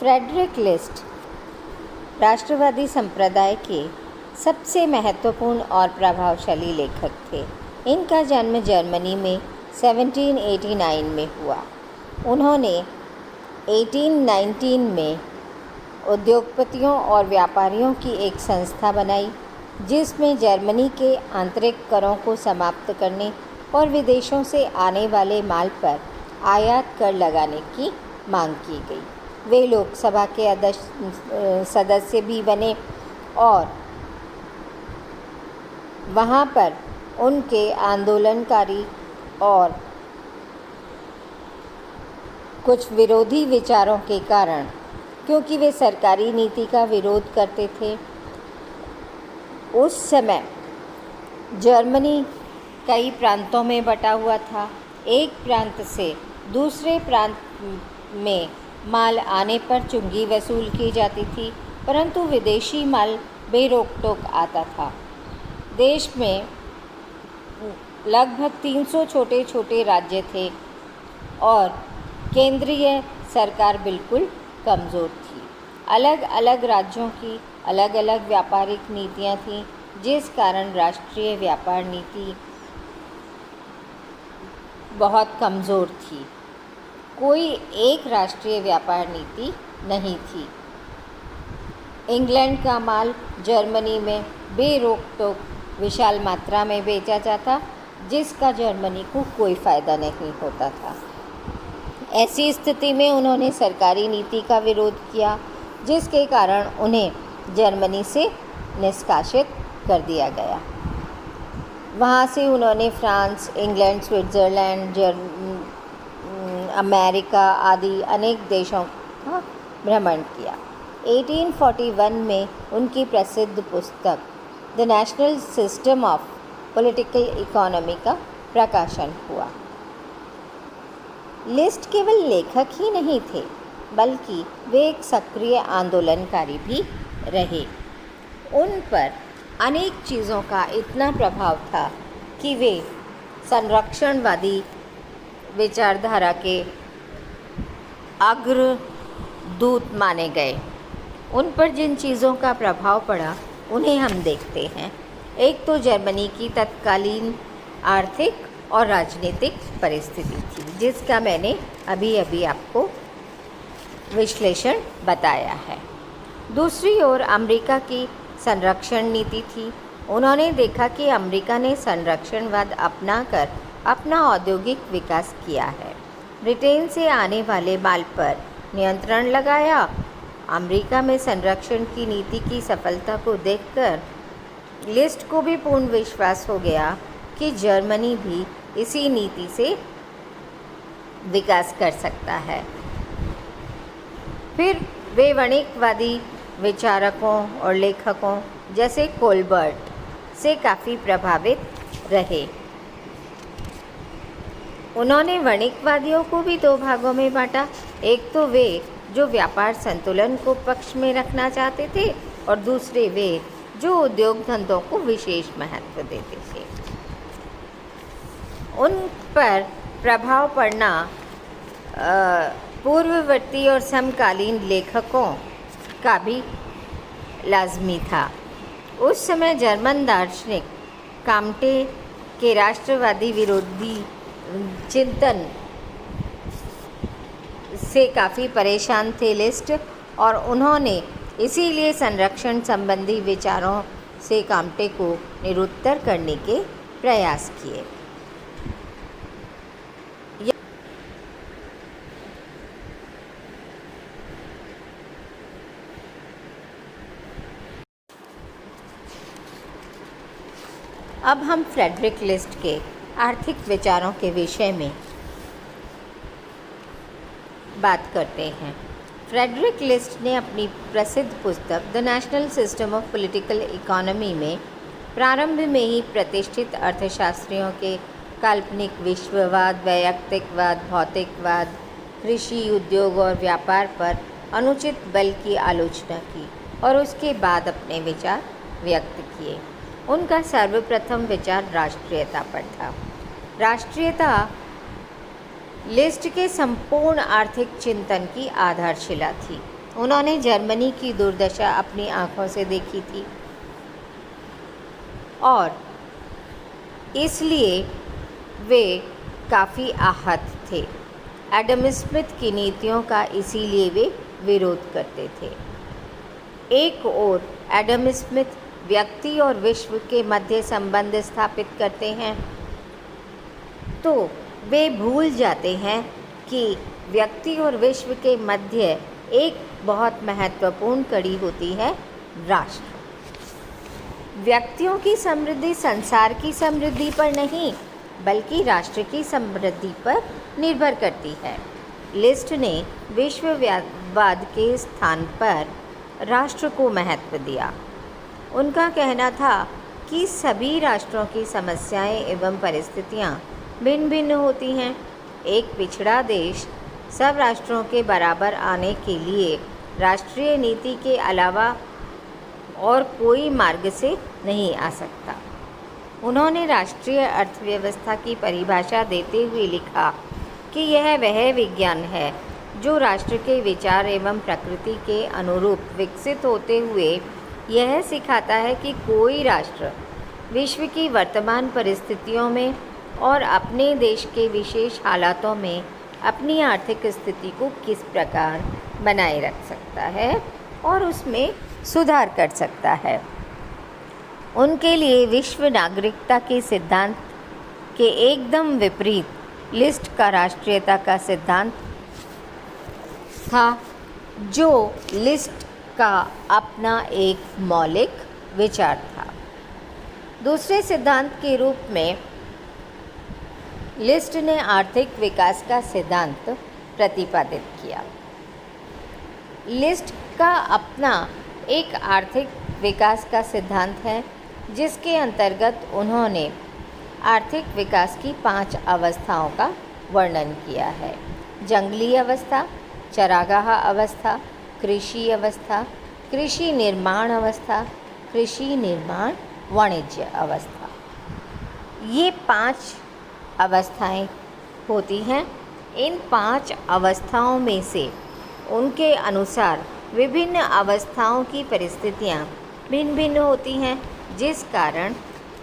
Frederick list राष्ट्रवादी संप्रदाय के सबसे महत्वपूर्ण और प्रभावशाली लेखक थे। इनका जन्म जर्मनी में 1789 में हुआ। उन्होंने 1819 में उद्योगपतियों और व्यापारियों की एक संस्था बनाई जिसमें जर्मनी के आंतरिक करों को समाप्त करने और विदेशों से आने वाले माल पर आयात कर लगाने की मांग की गई। वे लोकसभा के सदस्य भी बने और वहाँ पर उनके आंदोलनकारी और कुछ विरोधी विचारों के कारण, क्योंकि वे सरकारी नीति का विरोध करते थे, उस समय जर्मनी कई प्रांतों में बटा हुआ था। एक प्रांत से दूसरे प्रांत में माल आने पर चुंगी वसूल की जाती थी, परंतु विदेशी माल बेरोक टोक आता था। देश में लगभग 300 छोटे छोटे राज्य थे और केंद्रीय सरकार बिल्कुल कमज़ोर थी। अलग अलग राज्यों की अलग अलग व्यापारिक नीतियाँ थीं, जिस कारण राष्ट्रीय व्यापार नीति बहुत कमज़ोर थी। कोई एक राष्ट्रीय व्यापार नीति नहीं थी। इंग्लैंड का माल जर्मनी में बेरोक टोक विशाल मात्रा में बेचा जाता, जिसका जर्मनी को कोई फ़ायदा नहीं होता था। ऐसी स्थिति में उन्होंने सरकारी नीति का विरोध किया, जिसके कारण उन्हें जर्मनी से निष्कासित कर दिया गया। वहाँ से उन्होंने फ्रांस, इंग्लैंड, स्विट्ज़रलैंड, अमेरिका आदि अनेक देशों का भ्रमण किया। 1841 में उनकी प्रसिद्ध पुस्तक the national system of political economy का प्रकाशन हुआ। लिस्ट केवल लेखक ही नहीं थे, बल्कि वे एक सक्रिय आंदोलनकारी भी रहे। उन पर अनेक चीज़ों का इतना प्रभाव था कि वे संरक्षणवादी विचारधारा के अग्रदूत माने गए। उन पर जिन चीज़ों का प्रभाव पड़ा उन्हें हम देखते हैं। एक तो जर्मनी की तत्कालीन आर्थिक और राजनीतिक परिस्थिति थी, जिसका मैंने अभी अभी आपको विश्लेषण बताया है। दूसरी ओर अमेरिका की संरक्षण नीति थी। उन्होंने देखा कि अमेरिका ने संरक्षणवाद अपनाकर अपना औद्योगिक विकास किया है, ब्रिटेन से आने वाले माल पर नियंत्रण लगाया। अमेरिका में संरक्षण की नीति की सफलता को देखकर लिस्ट को भी पूर्ण विश्वास हो गया कि जर्मनी भी इसी नीति से विकास कर सकता है। फिर वे वाणिज्यवादी विचारकों और लेखकों जैसे कोलबर्ट से काफ़ी प्रभावित रहे। उन्होंने वाणिज्यवादियों को भी दो भागों में बांटा। एक तो वे जो व्यापार संतुलन को पक्ष में रखना चाहते थे और दूसरे वे जो उद्योग धंधों को विशेष महत्व देते थे। उन पर प्रभाव पड़ना पूर्ववर्ती और समकालीन लेखकों का भी लाजमी था। उस समय जर्मन दार्शनिक काम्टे के राष्ट्रवादी विरोधी चिंतन से काफ़ी परेशान थे लिस्ट, और उन्होंने इसीलिए संरक्षण संबंधी विचारों से काम्टे को निरुत्तर करने के प्रयास किए। अब हम फ्रेडरिक लिस्ट के आर्थिक विचारों के विषय में बात करते हैं। फ्रेडरिक लिस्ट ने अपनी प्रसिद्ध पुस्तक the national system of political economy में प्रारंभ में ही प्रतिष्ठित अर्थशास्त्रियों के काल्पनिक विश्ववाद, वैयक्तिकवाद, भौतिकवाद, कृषि, उद्योग और व्यापार पर अनुचित बल की आलोचना की और उसके बाद अपने विचार व्यक्त किए। उनका सर्वप्रथम विचार राष्ट्रीयता पर था। राष्ट्रीयता लिस्ट के संपूर्ण आर्थिक चिंतन की आधारशिला थी। उन्होंने जर्मनी की दुर्दशा अपनी आंखों से देखी थी और इसलिए वे काफ़ी आहत थे। एडम स्मिथ की नीतियों का इसीलिए वे विरोध करते थे। एक ओर एडम स्मिथ व्यक्ति और विश्व के मध्य संबंध स्थापित करते हैं, तो वे भूल जाते हैं कि व्यक्ति और विश्व के मध्य एक बहुत महत्वपूर्ण कड़ी होती है, राष्ट्र। व्यक्तियों की समृद्धि संसार की समृद्धि पर नहीं बल्कि राष्ट्र की समृद्धि पर निर्भर करती है। लिस्ट ने विश्ववाद के स्थान पर राष्ट्र को महत्व दिया। उनका कहना था कि सभी राष्ट्रों की समस्याएं एवं परिस्थितियां भिन्न भिन्न होती हैं। एक पिछड़ा देश सब राष्ट्रों के बराबर आने के लिए राष्ट्रीय नीति के अलावा और कोई मार्ग से नहीं आ सकता। उन्होंने राष्ट्रीय अर्थव्यवस्था की परिभाषा देते हुए लिखा कि यह वह विज्ञान है जो राष्ट्र के विचार एवं प्रकृति के अनुरूप विकसित होते हुए यह सिखाता है कि कोई राष्ट्र विश्व की वर्तमान परिस्थितियों में और अपने देश के विशेष हालातों में अपनी आर्थिक स्थिति को किस प्रकार बनाए रख सकता है और उसमें सुधार कर सकता है। उनके लिए विश्व नागरिकता के सिद्धांत के एकदम विपरीत लिस्ट का राष्ट्रीयता का सिद्धांत था, जो लिस्ट का अपना एक मौलिक विचार था। दूसरे सिद्धांत के रूप में लिस्ट ने आर्थिक विकास का सिद्धांत प्रतिपादित किया। लिस्ट का अपना एक आर्थिक विकास का सिद्धांत है, जिसके अंतर्गत उन्होंने आर्थिक विकास की 5 अवस्थाओं का वर्णन किया है। जंगली अवस्था, चरागाह अवस्था, कृषि अवस्था, कृषि निर्माण अवस्था, कृषि निर्माण वाणिज्य अवस्था। ये 5 अवस्थाएं होती हैं। इन 5 अवस्थाओं में से उनके अनुसार विभिन्न अवस्थाओं की परिस्थितियां भिन्न भिन्न होती हैं, जिस कारण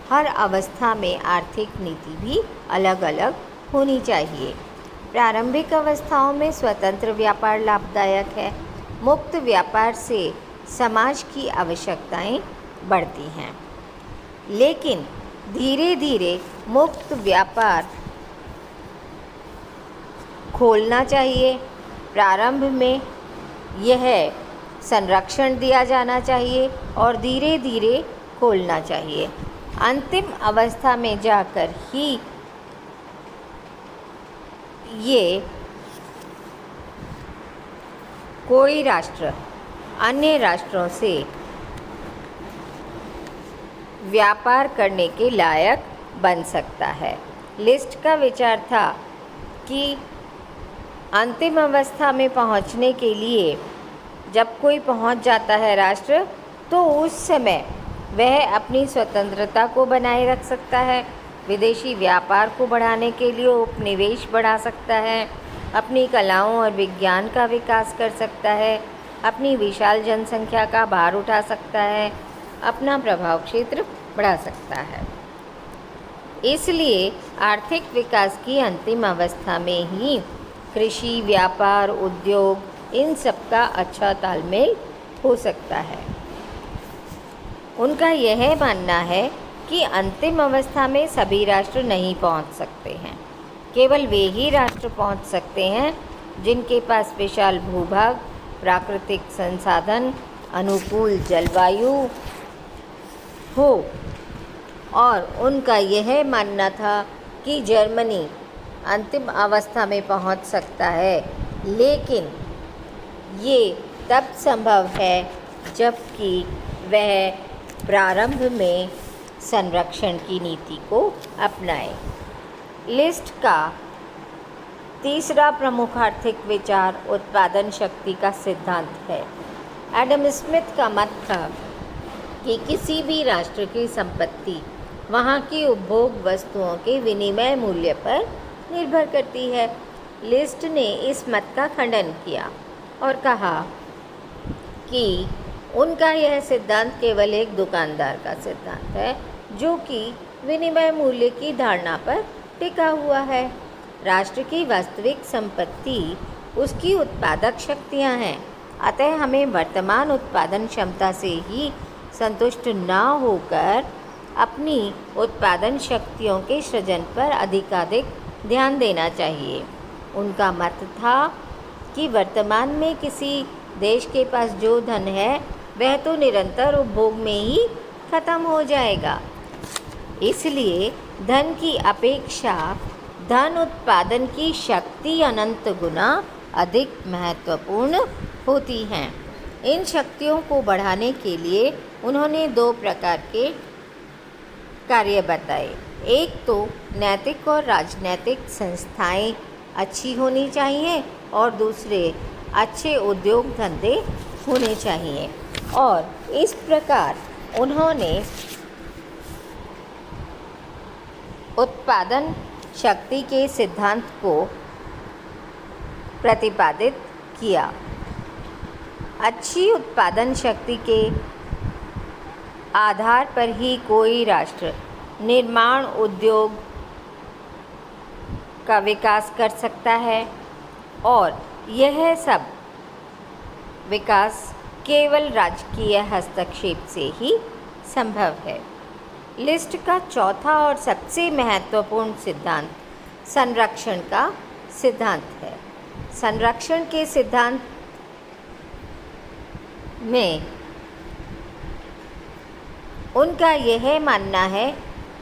हर अवस्था में आर्थिक नीति भी अलग अलग होनी चाहिए। प्रारंभिक अवस्थाओं में स्वतंत्र व्यापार लाभदायक है। मुक्त व्यापार से समाज की आवश्यकताएं बढ़ती हैं, लेकिन धीरे धीरे मुक्त व्यापार खोलना चाहिए। प्रारंभ में यह संरक्षण दिया जाना चाहिए और धीरे धीरे खोलना चाहिए। अंतिम अवस्था में जाकर ही ये कोई राष्ट्र अन्य राष्ट्रों से व्यापार करने के लायक बन सकता है। लिस्ट का विचार था कि अंतिम अवस्था में पहुंचने के लिए जब कोई पहुंच जाता है राष्ट्र, तो उस समय वह अपनी स्वतंत्रता को बनाए रख सकता है, विदेशी व्यापार को बढ़ाने के लिए उपनिवेश बढ़ा सकता है, अपनी कलाओं और विज्ञान का विकास कर सकता है, अपनी विशाल जनसंख्या का भार उठा सकता है, अपना प्रभाव क्षेत्र बढ़ा सकता है। इसलिए आर्थिक विकास की अंतिम अवस्था में ही कृषि, व्यापार, उद्योग, इन सब का अच्छा तालमेल हो सकता है। उनका यह मानना है कि अंतिम अवस्था में सभी राष्ट्र नहीं पहुंच सकते हैं। केवल वे ही राष्ट्र पहुंच सकते हैं जिनके पास विशाल भूभाग, प्राकृतिक संसाधन, अनुकूल जलवायु हो। और उनका यह मानना था कि जर्मनी अंतिम अवस्था में पहुंच सकता है, लेकिन ये तब संभव है जबकि वह प्रारंभ में संरक्षण की नीति को अपनाए। लिस्ट का तीसरा प्रमुख आर्थिक विचार उत्पादन शक्ति का सिद्धांत है। एडम स्मिथ का मत था कि किसी भी राष्ट्र की संपत्ति वहाँ की उपभोग वस्तुओं के विनिमय मूल्य पर निर्भर करती है। लिस्ट ने इस मत का खंडन किया और कहा कि उनका यह सिद्धांत केवल एक दुकानदार का सिद्धांत है, जो कि विनिमय मूल्य की धारणा पर टिका हुआ है। राष्ट्र की वास्तविक संपत्ति उसकी उत्पादक शक्तियाँ हैं। अतः हमें वर्तमान उत्पादन क्षमता से ही संतुष्ट न होकर अपनी उत्पादन शक्तियों के सृजन पर अधिकाधिक ध्यान देना चाहिए। उनका मत था कि वर्तमान में किसी देश के पास जो धन है वह तो निरंतर उपभोग में ही खत्म हो जाएगा। इसलिए धन की अपेक्षा धन उत्पादन की शक्ति अनंत गुना अधिक महत्वपूर्ण होती हैं। इन शक्तियों को बढ़ाने के लिए उन्होंने दो प्रकार के कार्य बताए। एक तो नैतिक और राजनैतिक संस्थाएं अच्छी होनी चाहिए और दूसरे अच्छे उद्योग धंधे होने चाहिए। और इस प्रकार उन्होंने उत्पादन शक्ति के सिद्धांत को प्रतिपादित किया। अच्छी उत्पादन शक्ति के आधार पर ही कोई राष्ट्र निर्माण उद्योग का विकास कर सकता है और यह सब विकास केवल राजकीय हस्तक्षेप से ही संभव है। लिस्ट का चौथा और सबसे महत्वपूर्ण सिद्धांत संरक्षण का सिद्धांत है। संरक्षण के सिद्धांत में उनका यह मानना है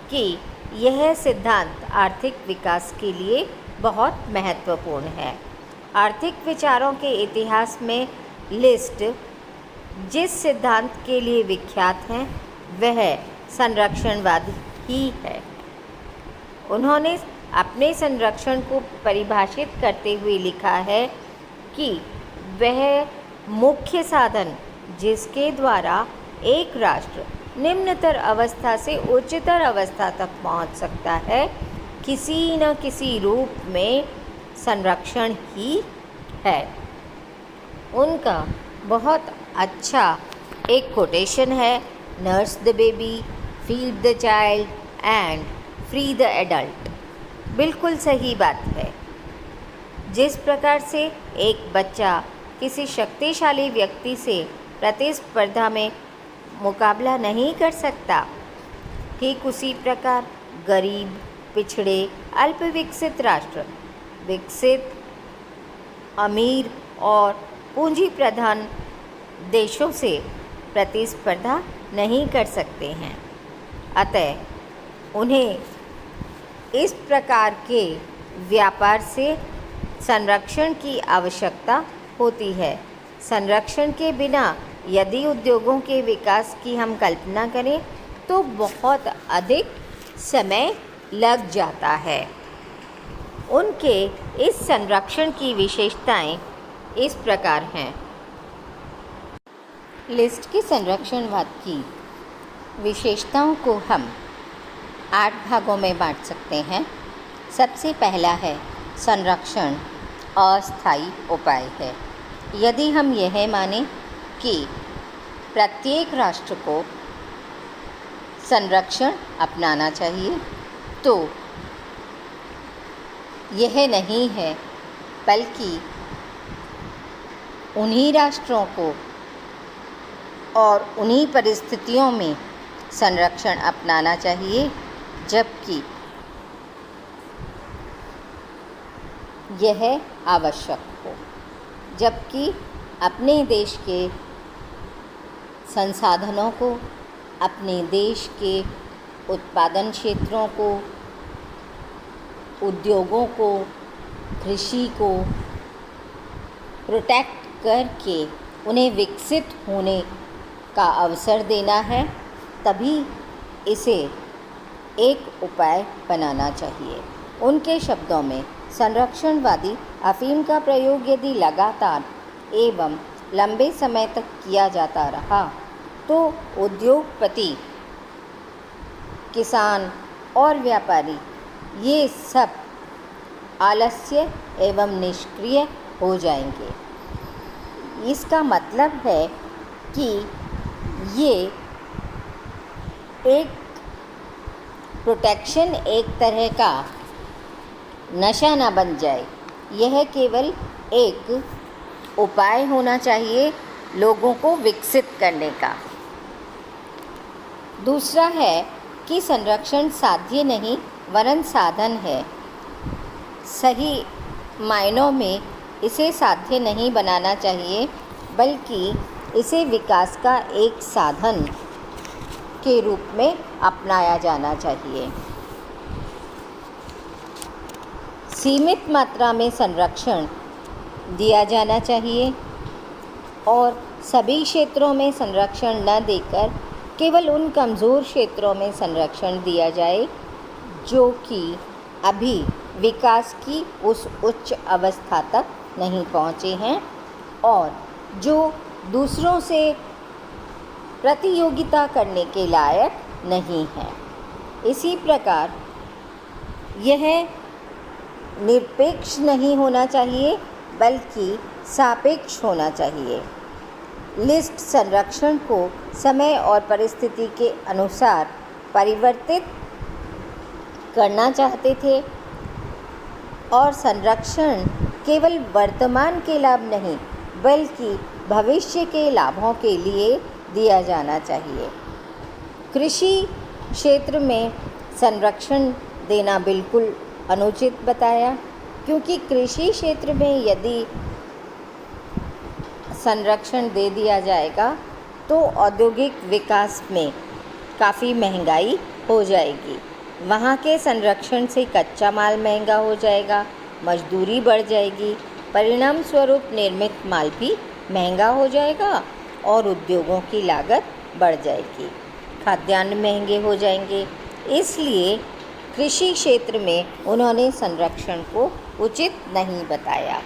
कि यह सिद्धांत आर्थिक विकास के लिए बहुत महत्वपूर्ण है। आर्थिक विचारों के इतिहास में लिस्ट जिस सिद्धांत के लिए विख्यात हैं वह संरक्षणवाद ही है। उन्होंने अपने संरक्षण को परिभाषित करते हुए लिखा है कि वह मुख्य साधन जिसके द्वारा एक राष्ट्र निम्नतर अवस्था से उच्चतर अवस्था तक पहुंच सकता है, किसी न किसी रूप में संरक्षण ही है। उनका बहुत अच्छा एक कोटेशन है, nurse the baby, feed the child and free the adult. बिल्कुल सही बात है। जिस प्रकार से एक बच्चा किसी शक्तिशाली व्यक्ति से प्रतिस्पर्धा में मुकाबला नहीं कर सकता, ठीक उसी प्रकार गरीब, पिछड़े, अल्प विकसित राष्ट्र विकसित, अमीर और पूंजी प्रधान देशों से प्रतिस्पर्धा नहीं कर सकते हैं। अतः उन्हें इस प्रकार के व्यापार से संरक्षण की आवश्यकता होती है। संरक्षण के बिना यदि उद्योगों के विकास की हम कल्पना करें तो बहुत अधिक समय लग जाता है। उनके इस संरक्षण की विशेषताएं इस प्रकार हैं। लिस्ट के संरक्षणवाद की विशेषताओं को हम 8 भागों में बांट सकते हैं। सबसे पहला है संरक्षण अस्थायी उपाय है। यदि हम यह मानें कि प्रत्येक राष्ट्र को संरक्षण अपनाना चाहिए तो यह नहीं है, बल्कि उन्हीं राष्ट्रों को और उन्हीं परिस्थितियों में संरक्षण अपनाना चाहिए जबकि यह आवश्यक हो, जबकि अपने देश के संसाधनों को, अपने देश के उत्पादन क्षेत्रों को, उद्योगों को, कृषि को प्रोटेक्ट करके उन्हें विकसित होने का अवसर देना है, तभी इसे एक उपाय बनाना चाहिए। उनके शब्दों में संरक्षणवादी अफीम का प्रयोग यदि लगातार एवं लंबे समय तक किया जाता रहा तो उद्योगपति, किसान और व्यापारी ये सब आलस्य एवं निष्क्रिय हो जाएंगे। इसका मतलब है कि ये एक प्रोटेक्शन, एक तरह का नशा ना बन जाए। यह केवल एक उपाय होना चाहिए लोगों को विकसित करने का। दूसरा है कि संरक्षण साध्य नहीं वरन साधन है। सही मायनों में इसे साध्य नहीं बनाना चाहिए, बल्कि इसे विकास का एक साधन के रूप में अपनाया जाना चाहिए। सीमित मात्रा में संरक्षण दिया जाना चाहिए और सभी क्षेत्रों में संरक्षण न देकर केवल उन कमज़ोर क्षेत्रों में संरक्षण दिया जाए जो कि अभी विकास की उस उच्च अवस्था तक नहीं पहुँचे हैं और जो दूसरों से प्रतियोगिता करने के लायक नहीं हैं। इसी प्रकार यह निरपेक्ष नहीं होना चाहिए, बल्कि सापेक्ष होना चाहिए। लिस्ट संरक्षण को समय और परिस्थिति के अनुसार परिवर्तित करना चाहते थे और संरक्षण केवल वर्तमान के लाभ नहीं बल्कि भविष्य के लाभों के लिए दिया जाना चाहिए। कृषि क्षेत्र में संरक्षण देना बिल्कुल अनुचित बताया, क्योंकि कृषि क्षेत्र में यदि संरक्षण दे दिया जाएगा तो औद्योगिक विकास में काफ़ी महंगाई हो जाएगी। वहाँ के संरक्षण से कच्चा माल महंगा हो जाएगा, मजदूरी बढ़ जाएगी, परिणाम स्वरूप निर्मित माल भी महंगा हो जाएगा और उद्योगों की लागत बढ़ जाएगी, खाद्यान्न महंगे हो जाएंगे। इसलिए कृषि क्षेत्र में उन्होंने संरक्षण को उचित नहीं बताया।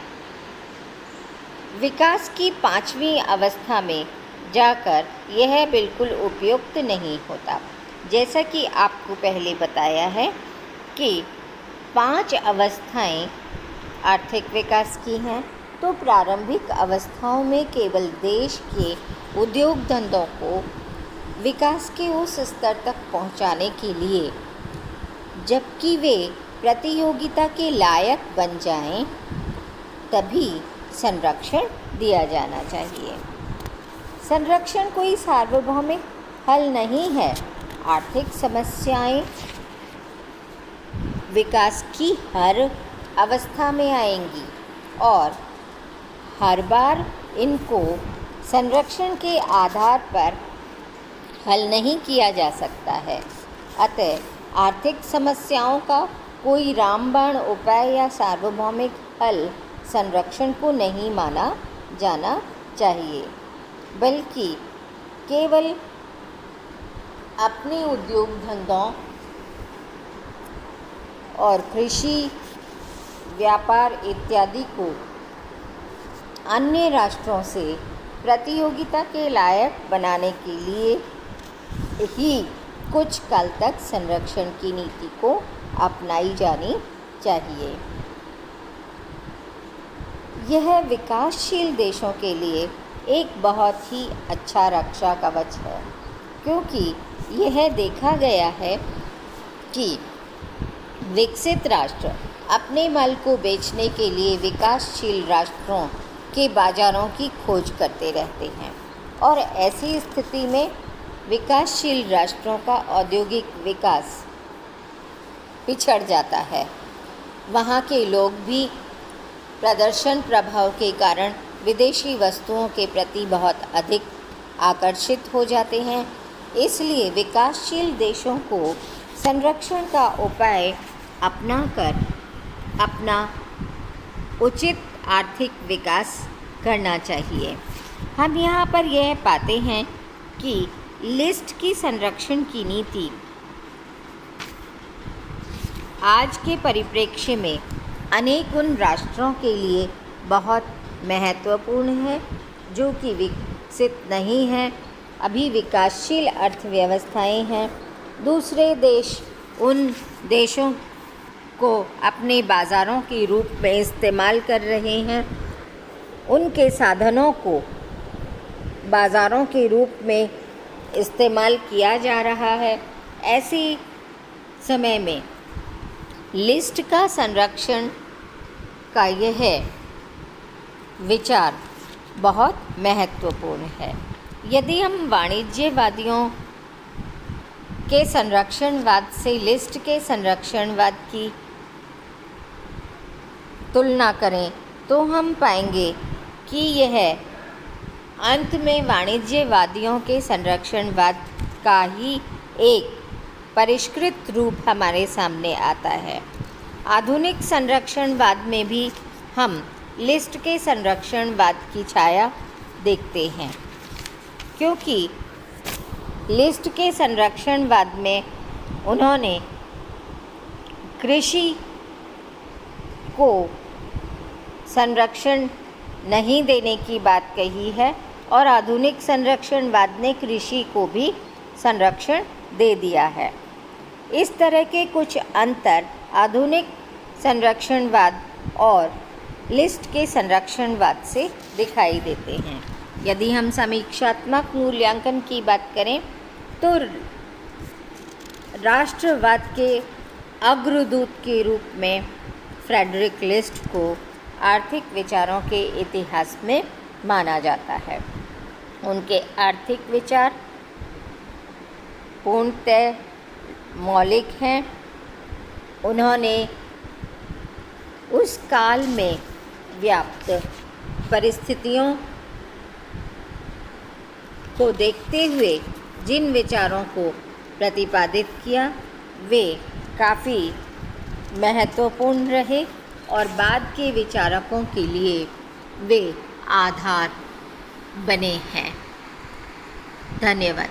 विकास की 5वीं अवस्था में जाकर यह बिल्कुल उपयुक्त नहीं होता। जैसा कि आपको पहले बताया है कि 5 अवस्थाएं आर्थिक विकास की हैं, तो प्रारंभिक अवस्थाओं में केवल देश के उद्योग धंधों को विकास के उस स्तर तक पहुंचाने के लिए, जबकि वे प्रतियोगिता के लायक बन जाएं, तभी संरक्षण दिया जाना चाहिए। संरक्षण कोई सार्वभौमिक हल नहीं है। आर्थिक समस्याएं विकास की हर अवस्था में आएंगी और हर बार इनको संरक्षण के आधार पर हल नहीं किया जा सकता है। अतः आर्थिक समस्याओं का कोई रामबाण उपाय या सार्वभौमिक हल संरक्षण को नहीं माना जाना चाहिए, बल्कि केवल अपने उद्योग धंधों और कृषि, व्यापार इत्यादि को अन्य राष्ट्रों से प्रतियोगिता के लायक बनाने के लिए ही कुछ काल तक संरक्षण की नीति को अपनाई जानी चाहिए। यह विकासशील देशों के लिए एक बहुत ही अच्छा रक्षा कवच है, क्योंकि यह देखा गया है कि विकसित राष्ट्र अपने माल को बेचने के लिए विकासशील राष्ट्रों के बाज़ारों की खोज करते रहते हैं और ऐसी स्थिति में विकासशील राष्ट्रों का औद्योगिक विकास पिछड़ जाता है। वहाँ के लोग भी प्रदर्शन प्रभाव के कारण विदेशी वस्तुओं के प्रति बहुत अधिक आकर्षित हो जाते हैं। इसलिए विकासशील देशों को संरक्षण का उपाय अपनाकर अपना उचित आर्थिक विकास करना चाहिए। हम यहाँ पर यह पाते हैं कि लिस्ट की संरक्षण की नीति आज के परिप्रेक्ष्य में अनेक उन राष्ट्रों के लिए बहुत महत्वपूर्ण है जो कि विकसित नहीं हैं, अभी विकासशील अर्थव्यवस्थाएं हैं। दूसरे देश उन देशों को अपने बाज़ारों के रूप में इस्तेमाल कर रहे हैं, उनके साधनों को बाज़ारों के रूप में इस्तेमाल किया जा रहा है, ऐसी समय में लिस्ट का संरक्षण का यह विचार बहुत महत्वपूर्ण है। यदि हम वाणिज्यवादियों के संरक्षणवाद से लिस्ट के संरक्षणवाद की तुलना करें तो हम पाएंगे कि यह अंत में वाणिज्यवादियों के संरक्षणवाद का ही एक परिष्कृत रूप हमारे सामने आता है। आधुनिक संरक्षणवाद में भी हम लिस्ट के संरक्षणवाद की छाया देखते हैं, क्योंकि लिस्ट के संरक्षणवाद में उन्होंने कृषि को संरक्षण नहीं देने की बात कही है और आधुनिक संरक्षणवाद ने कृषि को भी संरक्षण दे दिया है। इस तरह के कुछ अंतर आधुनिक संरक्षणवाद और लिस्ट के संरक्षणवाद से दिखाई देते हैं। यदि हम समीक्षात्मक मूल्यांकन की बात करें तो राष्ट्रवाद के अग्रदूत के रूप में फ्रेडरिक लिस्ट को आर्थिक विचारों के इतिहास में माना जाता है। उनके आर्थिक विचार पूर्णतः मौलिक हैं। उन्होंने उस काल में व्याप्त परिस्थितियों को देखते हुए जिन विचारों को प्रतिपादित किया वे काफ़ी महत्वपूर्ण रहे और बाद के विचारकों के लिए वे आधार बने हैं। धन्यवाद।